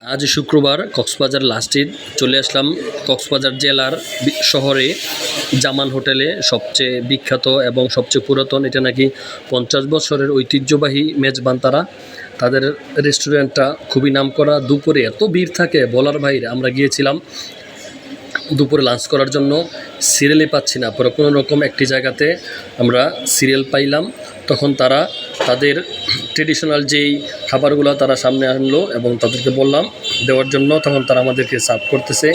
আজ শুক্রবার কক্সবাজার লাস্টে চলে আসলাম কক্সবাজার জেলার শহরে জামান হোটেলে। সবচেয়ে বিখ্যাত এবং সবচেয়ে পুরাতন, এটা নাকি 50 বছরের ঐতিহ্যবাহী মেজবান তারা। তাদের রেস্টুরেন্টটা খুবই নামকরা। দুপুরে এত ভিড় থাকে বলার বাইরে। আমরা গিয়েছিলাম দুপুরে লাঞ্চ করার জন্য, সিরিয়ালই পাচ্ছি না। পরে কোনো রকম একটি জায়গাতে আমরা সিরিয়াল পাইলাম। তখন তারা তাদের ট্রেডিশনাল যেই খাবারগুলো তারা সামনে আনলো এবং তাদেরকে বললাম দেওয়ার জন্য। তখন তারা আমাদেরকে সার্ভ করতেছে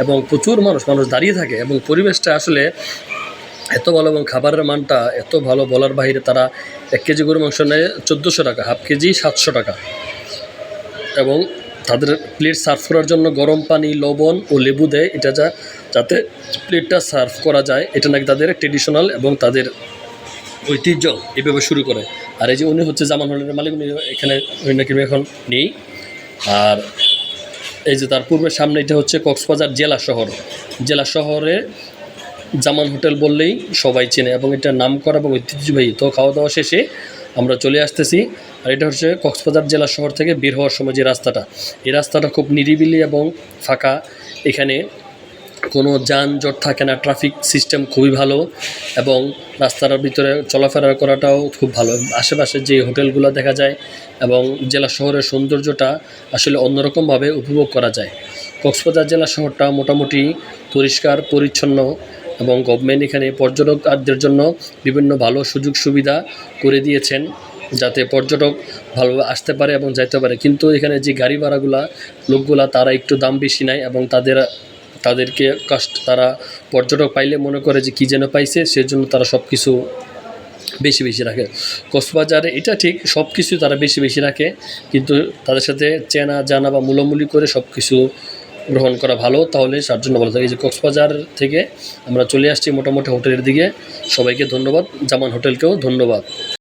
এবং প্রচুর মানুষ দাঁড়িয়ে থাকে এবং পরিবেশটা আসলে এত ভালো এবং খাবারের মানটা এত ভালো বলার বাইরে। তারা 1 কেজি গরুর মাংস নেয় 1400 টাকা, হাফ কেজি 700 টাকা। এবং তাদের প্লেট সার্ভ করার জন্য গরম পানি, লবণ ও লেবু দেয়, এটা যাতে প্লেটটা সার্ভ করা যায়। এটা নাকি তাদের ট্রেডিশনাল এবং তাদের ঐতিহ্য এভাবে শুরু করে। আর এই যে উনি হচ্ছে জামান হোটেলের মালিক, উনি এখানে নাকি এখন নেই। আর এই যে তার পূর্বের সামনে, এটা হচ্ছে কক্সবাজার জেলা শহর। জেলা শহরে জামান হোটেল বললেই সবাই চেনে এবং এটা নামকরা এবং ঐতিহ্যবাহী। তো খাওয়া দাওয়া শেষে আমরা চলে আসতেছি। আর এটা হচ্ছে কক্সবাজার জেলা শহর থেকে বের হওয়ার সময় যে রাস্তাটা, এই রাস্তাটা খুব নিরিবিলি এবং ফাঁকা। এখানে কোনো যানজট থাকে না, ট্রাফিক সিস্টেম খুবই ভালো এবং রাস্তার ভিতরে চলাফেরা করাটাও খুব ভালো। আশেপাশে যে হোটেলগুলো দেখা যায় এবং জেলা শহরের সৌন্দর্যটা আসলে অন্যরকমভাবে উপভোগ করা যায়। কক্সবাজার জেলা শহরটা মোটামুটি পরিষ্কার পরিচ্ছন্ন এবং গভর্নমেন্ট এখানে পর্যটকদের জন্য বিভিন্ন ভালো সুযোগ সুবিধা করে দিয়েছেন, যাতে পর্যটক ভালোভাবে আসতে পারে এবং যাইতে পারে। কিন্তু এখানে যে গাড়ি ভাড়াগুলা লোকগুলা তারা একটু দাম বেশি নেয় এবং তাদেরকে তারা পর্যটক পাইলে মনে করে যে কী যেন পাইছে, সেজন্য তারা সব কিছু বেশি রাখে। কক্সবাজারে এটা ঠিক, সব কিছু তারা বেশি রাখে, কিন্তু তাদের সাথে চেনা জানা বা মূলামূলি করে সব কিছু গ্রহণ করা ভালো, তাহলে তার জন্য ভালো থাকে। এই যে কক্সবাজার থেকে আমরা চলে আসছি মোটামুটি হোটেলের দিকে। সবাইকে ধন্যবাদ, জামান হোটেলকেও ধন্যবাদ।